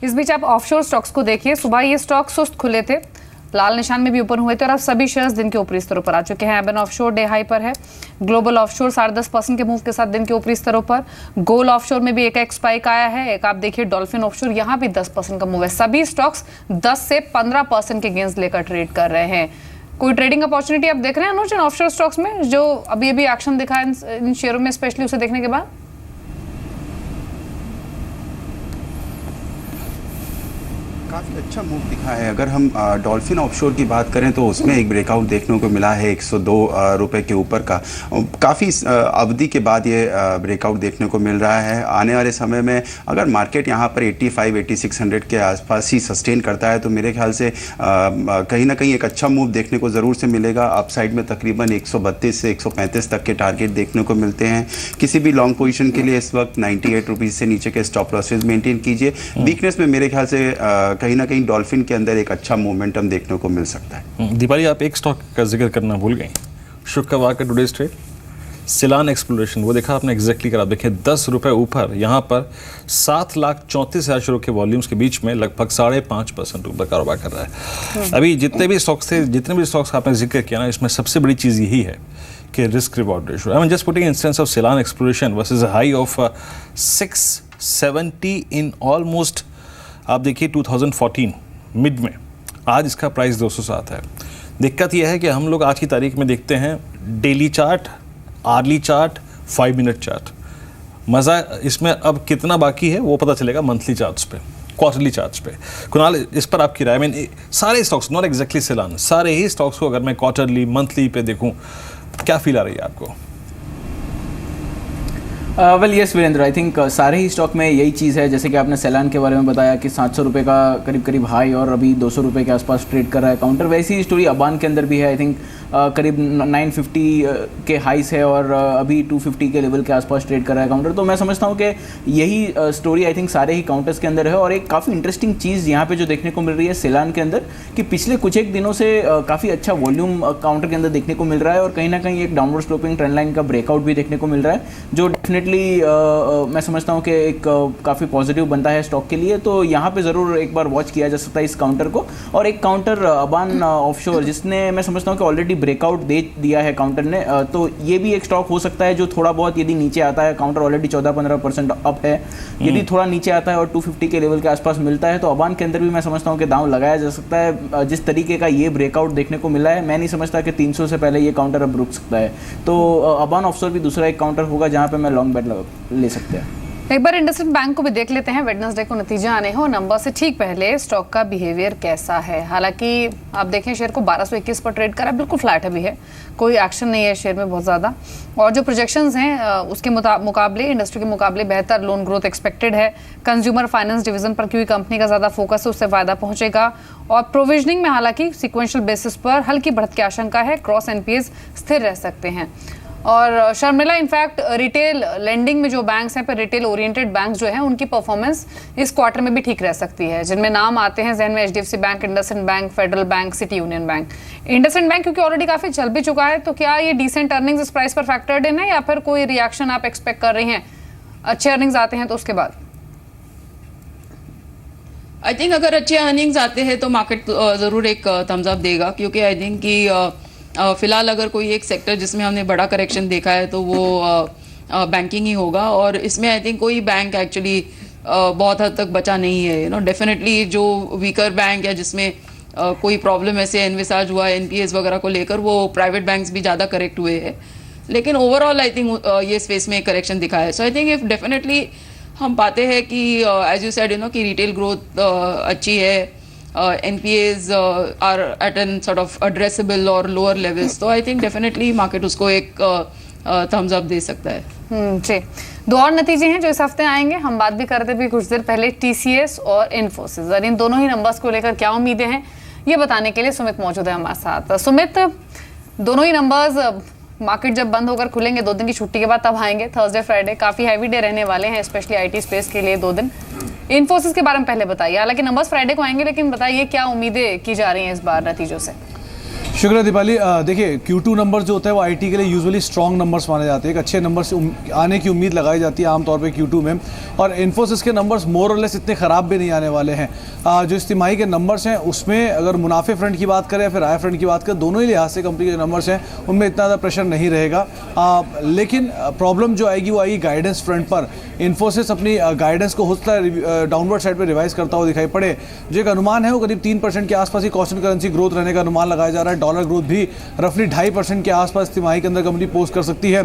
इस बीच आप offshore stocks को देखिए, सुबह ये स्टॉक सुस्त खुले थे, लाल निशान में भी ओपन हुए थे और अब सभी शेयर्स दिन के ऊपरी स्तरों पर आ चुके हैं। एबन ऑफशोर डे हाई पर है, ग्लोबल ऑफशोर 10.5% के मूव के साथ दिन के ऊपरी स्तरों पर। गोल ऑफशोर में भी एक स्पाइक आया है। एक आप देखिए डॉल्फिन ऑफशोर, यहाँ भी 10% का मूव है। सभी स्टॉक्स 10 से 15% के गेंस लेकर ट्रेड कर रहे हैं। कोई ट्रेडिंग अपॉर्चुनिटी आप देख रहे हैं अनुज इन ऑफशोर स्टॉक्स में, जो अभी अभी एक्शन दिखा है इन शेयरों में, स्पेशली उसे देखने के बाद? काफ़ी अच्छा मूव दिखा है। अगर हम डॉल्फिन ऑफशोर की बात करें तो उसमें एक ब्रेकआउट देखने को मिला है 102 रुपये के ऊपर का। काफ़ी अवधि के बाद ये ब्रेकआउट देखने को मिल रहा है। आने वाले समय में अगर मार्केट यहाँ पर 85-8600 के आसपास ही सस्टेन करता है तो मेरे ख्याल से कहीं ना कहीं एक अच्छा मूव देखने को ज़रूर से मिलेगा। अपसाइड में तकरीबन 132 से 135 तक के टारगेट देखने को मिलते हैं। किसी भी लॉन्ग पोजीशन के लिए इस वक्त 98 रुपीज़ से नीचे के स्टॉप लॉसेज मेंटेन कीजिए। वीकनेस में मेरे ख्याल से कहीं ना कहीं डॉल्फिन के अंदर एक अच्छा मोमेंटम देखने को मिल सकता है। दीपाली, आप एक स्टॉक का जिक्र करना भूल गई, शुक्रवार का टुडेज ट्रेड सिलान एक्सप्लोरेशन, वो देखा आपने एग्जैक्टली करा। देखिए 10 रुपये ऊपर, यहाँ पर 7,34,000 शेयरों के वॉल्यूम्स के बीच में लगभग 5.5% ऊपर कारोबार कर रहा है। अभी जितने भी स्टॉक्स का आपने जिक्र किया ना, इसमें सबसे बड़ी चीज़ यही है कि risk reward ratio. I am just putting instance of Selan exploration versus a high of 670 in almost, आप देखिए 2014 मिड में, आज इसका प्राइस 207 है। दिक्कत यह है कि हम लोग आज की तारीख में देखते हैं daily chart, early chart, 5 minute chart. मज़ा इसमें अब कितना बाकी है वो पता चलेगा मंथली चार्ट्स पे, क्वार्टरली चार्ट्स पे। कुणाल, इस पर आपकी राय? मैं सारे स्टॉक्स, नॉट एग्जैक्टली सिलान, सारे ही स्टॉक्स को अगर मैं क्वार्टरली, मंथली पे देखूं, क्या फील आ रही है आपको? Well yes Virendra, I think सारे ही स्टॉक में यही चीज़ है। जैसे कि आपने सेलान के बारे में बताया कि 700 रुपये का करीब हाई और अभी 200 रुपये के आसपास ट्रेड कर रहा है काउंटर। वैसी ही स्टोरी अबान के अंदर भी है। आई थिंक करीब 950 के हाइस है और अभी 250 के लेवल के आसपास ट्रेड कर रहा है काउंटर। तो मैं समझता हूँ कि यही स्टोरी आई थिंक सारे ही काउंटर्स के अंदर है। और एक काफ़ी इंटरेस्टिंग चीज़ यहाँ पे जो देखने को मिल रही है सेलान के अंदर, कि पिछले कुछ एक दिनों से काफ़ी अच्छा वॉल्यूम काउंटर के अंदर देखने को मिल रहा है और कहीं ना कहीं एक डाउनवर्ड स्लोपिंग ट्रेंड लाइन का ब्रेकआउट भी देखने को मिल रहा है, जो डेफिनेटली मैं समझता हूँ कि एक काफ़ी पॉजिटिव बनता है स्टॉक के लिए। तो यहाँ पे ज़रूर एक बार वॉच किया जा सकता है इस काउंटर को। और एक काउंटर अबान ऑफशोर, जिसने मैं समझता हूँ कि ऑलरेडी ब्रेकआउट दे दिया है काउंटर ने, तो ये भी एक स्टॉक हो सकता है जो थोड़ा बहुत, यदि नीचे आता है, काउंटर ऑलरेडी 14-15% अप है, यदि थोड़ा नीचे आता है और 250 के लेवल के आसपास मिलता है तो अबान के अंदर भी मैं समझता हूँ कि दांव लगाया जा सकता है। जिस तरीके का ये ब्रेकआउट देखने को मिला है, मैं नहीं समझता कि 300 से पहले ये काउंटर अब रुक सकता है। तो अबान ऑफशोर भी दूसरा एक काउंटर होगा जहाँ पे मैं लॉन्ग बैट ले सकते हैं। एक बार इंडसइंड बैंक को भी देख लेते हैं। वेडनेसडे को नतीजा आने हो, नंबर से ठीक पहले स्टॉक का बिहेवियर कैसा है। हालांकि आप देखें शेयर को 1221 पर ट्रेड करा, बिल्कुल फ्लैट अभी है, कोई एक्शन नहीं है शेयर में बहुत ज़्यादा। और जो प्रोजेक्शंस हैं उसके मुकाबले, इंडस्ट्री के मुकाबले बेहतर लोन ग्रोथ एक्सपेक्टेड है। कंज्यूमर फाइनेंस डिवीजन पर क्योंकि कंपनी का ज़्यादा फोकस है, उससे फायदा पहुंचेगा। और प्रोविजनिंग में हालांकि सिक्वेंशियल बेसिस पर हल्की बढ़त की आशंका है, क्रॉस एनपीएस स्थिर रह सकते हैं। और शर्मिला, इनफैक्ट रिटेल लेंडिंग में जो बैंक्स हैं, पर रिटेल ओरिएंटेड बैंक्स जो हैं, उनकी परफॉर्मेंस इस क्वार्टर में भी ठीक रह सकती है, जिनमें नाम आते हैं जहन में HDFC bank, IndusInd bank, federal bank, city union bank. IndusInd bank क्योंकि ऑलरेडी काफी चल भी चुका है, तो क्या ये डिसेंट अर्निंग्स इस प्राइस पर फैक्टर्ड इन है या फिर कोई रिएक्शन आप एक्सपेक्ट कर रही हैं? अच्छे अर्निंग्स आते हैं तो उसके बाद आई थिंक अगर अच्छे अर्निंग्स आते हैं तो मार्केट जरूर एक थम्स अप देगा, क्योंकि आई थिंक कि फिलहाल अगर कोई एक सेक्टर जिसमें हमने बड़ा करेक्शन देखा है तो वो बैंकिंग ही होगा। और इसमें आई थिंक कोई बैंक एक्चुअली बहुत हद तक बचा नहीं है। यू नो, डेफिनेटली जो वीकर बैंक या जिसमें कोई प्रॉब्लम ऐसे एनविसाज हुआ एनपीएस वगैरह को लेकर, वो प्राइवेट बैंक्स भी ज़्यादा करेक्ट हुए हैं। लेकिन ओवरऑल आई थिंक ये स्पेस में करेक्शन दिखा है। So I think if definitely हम पाते हैं कि as you said, you know, कि रिटेल ग्रोथ अच्छी है, NPAs are at an sort of addressable or lower levels, तो I think definitely market उसको एक thumbs up दे सकता है। जी, दो और नतीजे हैं जो इस हफ्ते आएंगे। हम बात भी करते भी कुछ देर पहले TCS और इन्फोसिस, और इन दोनों ही नंबर्स को लेकर क्या उम्मीदें हैं ये बताने के लिए सुमित मौजूद है हमारे साथ। सुमित, दोनों ही नंबर्स मार्केट जब बंद होकर खुलेंगे 2 दिन की छुट्टी के बाद तब आएंगे, थर्सडे फ्राइडे, काफी हैवी डे रहने वाले हैं, स्पेशली IT स्पेस के लिए 2 दिन। इन्फोसिस के बारे में पहले बताइए, हालांकि नंबर्स फ्राइडे को आएंगे, लेकिन बताइए क्या उम्मीदें की जा रही हैं इस बार नतीजों से? शुक्रिया दीपाली। देखिए Q2 नंबर जो होता है वो आईटी के लिए यूजुअली स्ट्रॉन्ग नंबर्स माने जाते हैं, एक अच्छे नंबर से आने की उम्मीद लगाई जाती है आमतौर पे Q2 में, और इन्फोसिस के नंबर्स मोर और लेस इतने ख़राब भी नहीं आने वाले हैं। जो इस तिमाही के नंबर्स हैं उसमें अगर मुनाफे फ्रंट की बात करें या फिर आय फ्रंट की बात करें, दोनों ही लिहाज से कंपनी के जो नंबर्स हैं उनमें इतना ज़्यादा प्रेशर नहीं रहेगा। लेकिन प्रॉब्लम जो आएगी वो आएगी गाइडेंस फ्रंट पर। इन्फोसिस अपनी गाइडेंस को हो सकता है डाउनवर्ड साइड पर रिवाइज करता हुआ दिखाई पड़े। जो एक अनुमान है वो करीब 3% के आसपास ही कॉन्स्टेंट करेंसी ग्रोथ रहने का अनुमान लगाया जा रहा है। डॉलर ग्रोथ भी रफली 2.5% के आसपास तिमाही के अंदर कंपनी पोस्ट कर सकती है।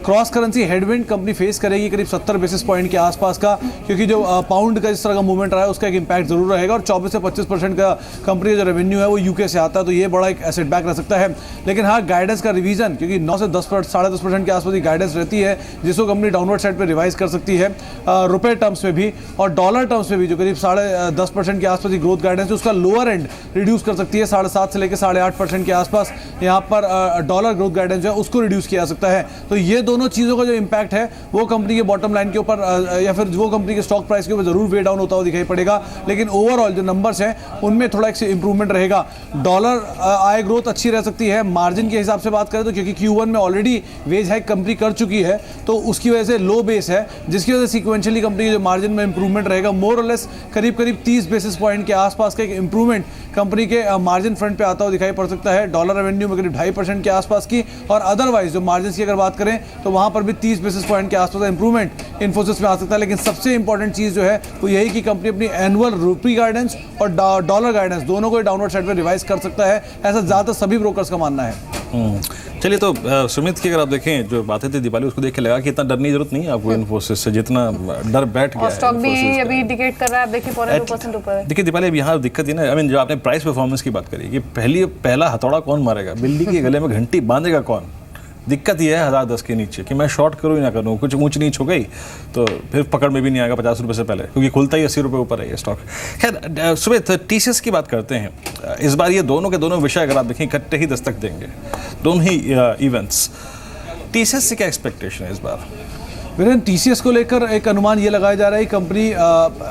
Cross currency headwind company face करेगी करीब 70 बेसिस पॉइंट के आसपास का, क्योंकि जो पाउंड का इस तरह का मूवमेंट रहा है उसका एक इंपैक्ट जरूर रहेगा, और 24 से 25% का कंपनी का जो रेवेन्यू है वो यूके से आता है, तो ये बड़ा एक एसेट बैक रह सकता है। लेकिन हाँ, गाइडेंस का रिवीजन, क्योंकि 9 से 10.5% के आसपास की गाइडेंस रहती है जिसको कंपनी डाउनवर्ड साइड पर रिवाइज कर सकती है रुपए टर्म्स में भी, और डॉलर टर्म्स में भी जो करीब 10.5% के आसपास की ग्रोथ गाइडेंस है उसका लोअर एंड रिड्यूस कर सकती है। 7.5 से लेकर 8.5% के आसपास यहाँ पर डॉलर ग्रोथ गाइडेंस जो है उसको रिड्यूस किया जा सकता है। तो ये दोनों चीज़ों का जो इंपैक्ट है वो कंपनी के बॉटम लाइन के ऊपर या फिर वो कंपनी के स्टॉक प्राइस के ऊपर जरूर वे डाउन होता हुआ दिखाई पड़ेगा। लेकिन ओवरऑल जो नंबर्स हैं उनमें थोड़ा एक इंप्रूवमेंट रहेगा। डॉलर आय ग्रोथ अच्छी रह सकती है। मार्जिन के हिसाब से बात करें तो क्योंकि Q1 में ऑलरेडी वेज हाइक कंपनी कर चुकी है तो उसकी वजह से लो बेस है, जिसकी वजह से सीक्वेंशियली कंपनी के जो मार्जिन में इंप्रूवमेंट रहेगा मोर और लेस करीब 30 बेसिस पॉइंट के आसपास का एक इंप्रूवमेंट कंपनी के मार्जिन फ्रंट पे आता हुआ दिखाई पड़ सकता है। डॉलर रेवेन्यू में करीब 2.5% के आसपास की, और अदरवाइज जो मार्जिन की अगर बात करें तो वहां पर भी 30 बेसिस पॉइंट के आसपास का इंप्रूवमेंट इन्फोसिस में आ सकता है। लेकिन सबसे इंपॉर्टेंट चीज़ जो है वो यही कि कंपनी अपनी एनुअल रुपी गाइडेंस और डॉलर गाइडेंस दोनों को डाउनवर्ड साइड पर रिवाइज कर सकता है, ऐसा ज़्यादातर सभी ब्रोकर्स का मानना है। चलिए, तो सुमित की अगर आप देखें जो बातें थी दीपाली, उसको देख के लगा कि इतना डरने की जरूरत नहीं है आपको इन्फोसिस से, जितना डर बैठ गया है। स्टॉक भी अभी इंडिकेट कर रहा है, आप देखिए 2% ऊपर है। देखिए दीपाली, अब यहाँ दिक्कत ही ना, आई मीन जो आपने प्राइस परफॉर्मेंस की बात करी कि पहला हथौड़ा कौन मारेगा, बिल्ली के गले में घंटी बांधेगा कौन। दिक्कत यह है 1010 के नीचे कि मैं शॉर्ट करूँ या ना करूँ, कुछ ऊंच नीच हो गई तो फिर पकड़ में भी नहीं आएगा 50 रुपये से पहले, क्योंकि खुलता ही 80 रुपये ऊपर है ये स्टॉक। खैर सुमित, टीसीएस की बात करते हैं। इस बार ये दोनों के दोनों विषय अगर आप देखें इकट्ठे ही दस्तक देंगे, दोनों ही इवेंट्स। टीसीएस से क्या एक्सपेक्टेशन है इस बार? वीरेन, टीसीएस को लेकर एक अनुमान ये लगाया जा रहा है कि कंपनी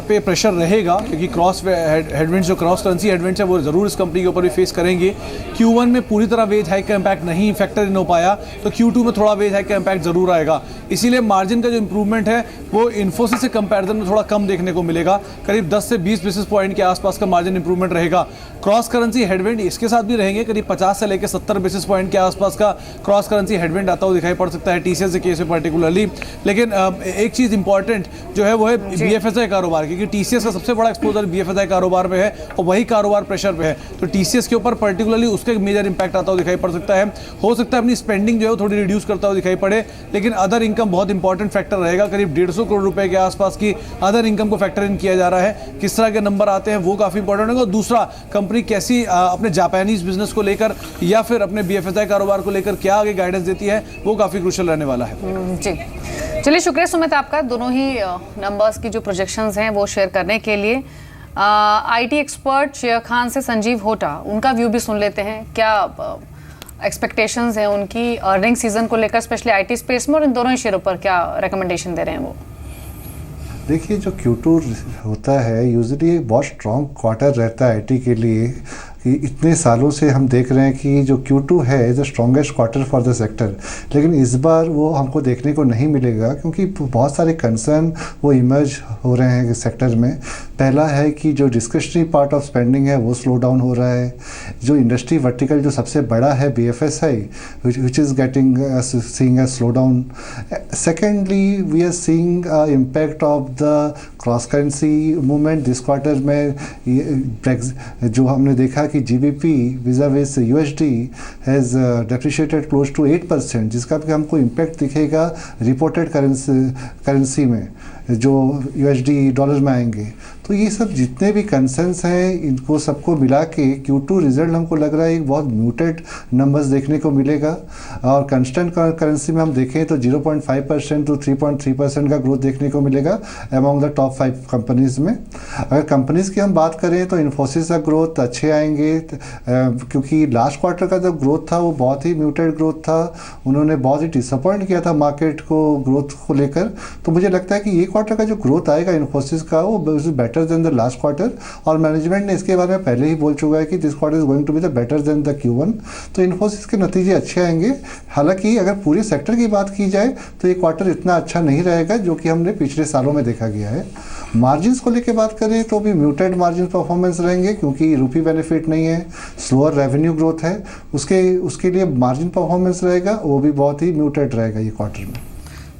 पे प्रेशर रहेगा, क्योंकि क्रॉस हेडविंड्स जो क्रॉस करेंसी हेडविंड्स है वो ज़रूर इस कंपनी के ऊपर भी फेस करेंगे। Q1 में पूरी तरह वेज हाइक का इम्पैक्ट नहीं फैक्टर इन हो पाया, तो Q2 में थोड़ा वेज हाइक का इम्पैक्ट जरूर आएगा। इसीलिए मार्जिन का जो इंप्रूवमेंट है वो इन्फोसिस से कंपैरिजन में थोड़ा कम देखने को मिलेगा, करीब 10 से 20 बेसिस पॉइंट के आसपास का मार्जिन इंप्रूवमेंट रहेगा। क्रॉस करेंसी हेडविंड इसके साथ भी रहेंगे, करीब 50 से लेकर 70 बेसिस पॉइंट के आसपास का क्रॉस करेंसी हेडविंड आता हुआ दिखाई पड़ सकता है टीसीएस के केस में पर्टिकुलरली। लेकिन एक चीज़ इंपॉर्टेंट जो है वो है बीएफएसआई कारोबार, क्योंकि टीसीएस का सबसे बड़ा एक्सपोजर बीएफएसआई कारोबार में है और वही कारोबार प्रेशर पे है, तो टीसीएस के ऊपर पर्टिकुलरली उसका एक मेजर इंपैक्ट आता हुआ दिखाई पड़ सकता है। हो सकता है अपनी स्पेंडिंग जो है वो थोड़ी रिड्यूस करता हुआ दिखाई पड़े, लेकिन अदर इनकम बहुत इंपॉर्टेंट फैक्टर रहेगा। करीब 150 करोड़ रुपए के आसपास की अदर इनकम को फैक्टर इन किया जा रहा है। किस तरह के नंबर आते हैं वो काफ़ी इंपॉर्टेंट होगा। दूसरा, कंपनी कैसी अपने जापानीज बिजनेस को लेकर या फिर अपने बीएफएसआई कारोबार को लेकर क्या आगे गाइडेंस देती है वो काफ़ी क्रूशियल रहने वाला है। जी, चलिए शुक्रिया सुमित आपका, दोनों ही नंबर्स की जो प्रोजेक्शंस हैं वो शेयर करने के लिए। आईटी एक्सपर्ट शेयर खान से संजीव होटा, उनका व्यू भी सुन लेते हैं। क्या एक्सपेक्टेशंस हैं उनकी अर्निंग सीजन को लेकर, स्पेशली आईटी स्पेस में, और इन दोनों ही शेयरों पर क्या रिकमेंडेशन दे रहे हैं वो? देखिए, जो Q2 होता है यूजुअली बहुत स्ट्रॉन्ग क्वार्टर रहता है आईटी के लिए, कि इतने सालों से हम देख रहे हैं कि जो Q2 है the strongest quarter for the sector, लेकिन इस बार वो हमको देखने को नहीं मिलेगा क्योंकि बहुत सारे कंसर्न वो इमर्ज हो रहे हैं सेक्टर में। पहला है कि जो डिस्क्रिशनरी पार्ट ऑफ स्पेंडिंग है वो स्लो डाउन हो रहा है। जो इंडस्ट्री वर्टिकल जो सबसे बड़ा है BFSI which is getting seeing a slow down. Secondly, we are seeing impact of the cross currency movement this quarter में। जो हमने देखा कि GBP vis-a-vis USD has depreciated close to 8%, जिसका भी हमको इम्पैक्ट दिखेगा रिपोर्टेड करेंसी में जो USD डॉलर में आएंगे। तो ये सब जितने भी कंसर्न्स हैं इनको सबको मिला के Q2 रिजल्ट हमको लग रहा है एक बहुत म्यूटेड नंबर्स देखने को मिलेगा। और कंस्टेंट करेंसी में हम देखें तो 0.5% to 3.3% का ग्रोथ देखने को मिलेगा अमॉन्ग द टॉप 5 कंपनीज में। अगर कंपनीज की हम बात करें तो इन्फोसिस का ग्रोथ अच्छे आएंगे, क्योंकि लास्ट क्वार्टर का जो ग्रोथ था वो बहुत ही म्यूटेड ग्रोथ था। उन्होंने बहुत ही डिसअपॉइंट किया था मार्केट को ग्रोथ को लेकर। तो मुझे लगता है कि ये क्वार्टर का जो ग्रोथ आएगा इन्फोसिस का वो better than the last quarter, और मैनेजमेंट ने इसके बारे में पहले ही बोल चुका है कि this quarter is going to be the better than the Q1, तो इन्फोसिस के नतीजे अच्छे आएंगे। हालांकि अगर पूरे सेक्टर की बात की जाए तो ये क्वार्टर इतना अच्छा नहीं रहेगा जो कि हमने पिछले सालों में देखा गया है। मार्जिन्स को लेकर बात करें तो भी म्यूटेड मार्जिन परफॉर्मेंस रहेंगे क्योंकि रूपी बेनिफिट नहीं है, स्लोअर रेवेन्यू ग्रोथ है, उसके लिए मार्जिन परफॉर्मेंस रहेगा वो भी बहुत ही म्यूटेड रहेगा ये क्वार्टर में।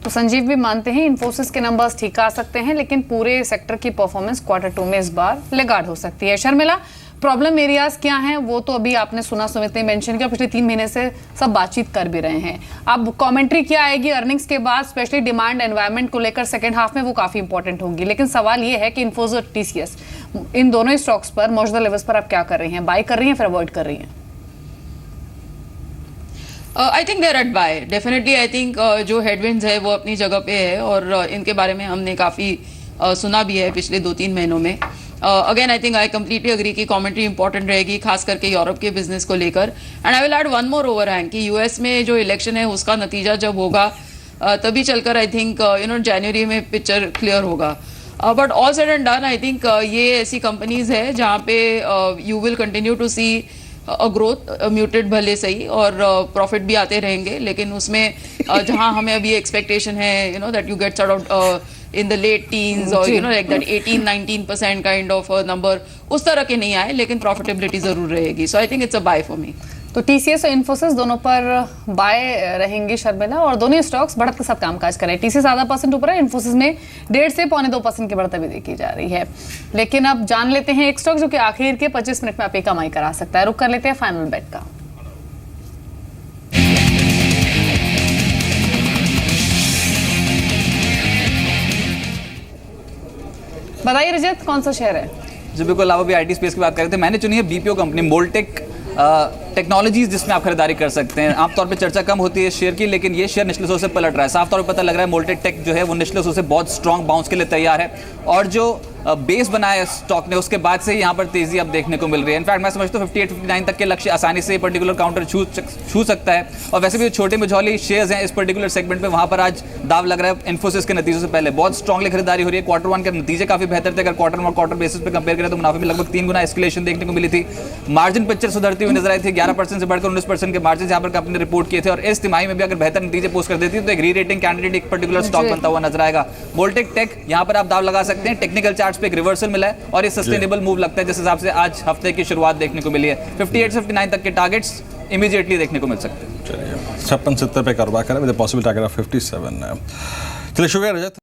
तो संजीव भी मानते हैं इन्फोसिस के नंबर्स ठीक आ सकते हैं, लेकिन पूरे सेक्टर की परफॉर्मेंस क्वार्टर 2 में इस बार लेगार्ड हो सकती है। शर्मिला, प्रॉब्लम एरियाज क्या हैं वो तो अभी आपने सुना, सुमित ने मेंशन किया, पिछले 3 महीने से सब बातचीत कर भी रहे हैं। अब कमेंट्री क्या आएगी अर्निंग्स के बाद, स्पेशली डिमांड एनवायरनमेंट को लेकर सेकंड हाफ में, वो काफी इंपॉर्टेंट होगी। लेकिन सवाल ये है कि इन्फोसिस और TCS इन दोनों स्टॉक्स पर मौजूदा लेवल्स पर आप क्या कर रही हैं? बाय कर रही हैं फिर अवॉइड कर रही हैं? I think they're at buy definitely. I think जो हेडविंड्स है वो अपनी जगह पे है और इनके बारे में हमने काफ़ी सुना भी है पिछले 2-3 महीनों में। Again I think I completely agree की कमेंट्री इंपॉर्टेंट रहेगी, खास करके यूरोप के बिजनेस को लेकर। And I will add one more overhang कि यूएस में जो इलेक्शन है उसका नतीजा जब होगा तभी चलकर आई थिंक जनवरी में पिक्चर क्लियर होगा। But all said and done I think ये ऐसी कंपनीज है जहाँ पे you will continue to see growth, muted भले सही, और प्रॉफिट भी आते रहेंगे, लेकिन उसमें जहां हमें अभी एक्सपेक्टेशन है that you get sort of in the late teens और like that 18-19% kind of number, उस तरह के नहीं आए, लेकिन प्रॉफिटेबिलिटी जरूर रहेगी। So I think it's a buy for me. तो TCS और इन्फोसिस दोनों पर बाय रहेंगी शर्मिला, और दोनों स्टॉक्स बढ़त के साथ कामकाज करें। TCS आधा % ऊपर है, इन्फोसिस में 1.5 से 1.25% की बढ़त भी देखी जा रही है। लेकिन अब जान लेते हैं एक स्टॉक जो कि आखिर के 25 मिनट में आपकी कमाई करा सकता है। रुक कर लेते हैं फाइनल बेट का। बताइए रजत, कौन सा शेयर है? जी बिल्कुल, आप अभी IT स्पेस की बात कर रहे थे, मैंने चुनी है BPO कंपनी मोल्टेक टेक्नोलॉजीज, जिसमें आप खरीदारी कर सकते हैं। आमतौर पे चर्चा कम होती है शेयर की, लेकिन ये शेयर निचले से पलट रहा है। साफ तौर पर पता लग रहा है मोल्टेक टेक जो है वो निचले से बहुत स्ट्रॉन्ग बाउंस के लिए तैयार है, और जो बेस बनाया स्टॉक ने उसके बाद से यहाँ पर तेजी अब देखने को मिल रही है। इनफैक्ट मैं समझता हूँ 58-59 तक के लक्ष्य आसानी से पर्टिकुलर काउंटर छू सकता है। और वैसे भी जो छोटे मझौले शेयर्स हैं इस पर्टिकुलर सेगमेंट में, वहाँ पर आज दाव लग रहा है। इन्फोसिस के नतीजों से पहले बहुत स्ट्रांगली खरीदारी हो रही है। Q1 के नतीजे काफी बेहतर थे, अगर क्वार्टर बेसिस पे कंपेयर करें तो मुनाफे में लगभग 3 गुना एस्केलेशन देखने को मिली थी। मार्जिन पिक्चर सुधरती हुई नजर आई थी, 11% से बढ़कर 19% के मार्जिन यहाँ पर कंपनी ने रिपोर्ट किए थे, और इस तिमाही में भी अगर बेहतर नतीजे पोस्ट कर देती है तो एक री रेटिंग कैंडिडेट एक पर्टिकुलर स्टॉक बनता हुआ नजर आएगा। मोल्टेक टेक यहाँ पर आप दाव लगा सकते हैं। टेक्निकल चार्ट्स पे एक रिवर्सल मिला है और ये सस्टेनेबल मूव लगता है, जिस हिसाब से आज हफ्ते की शुरुआत देखने को मिली है। 58-59 तक के टारगेट्स इमीडिएटली देखने को मिल सकते हैं। चलिए 56-70 पे कारोबार करें विद पॉसिबल टारगेट ऑफ 57। चलिए शुक्रिया रजत।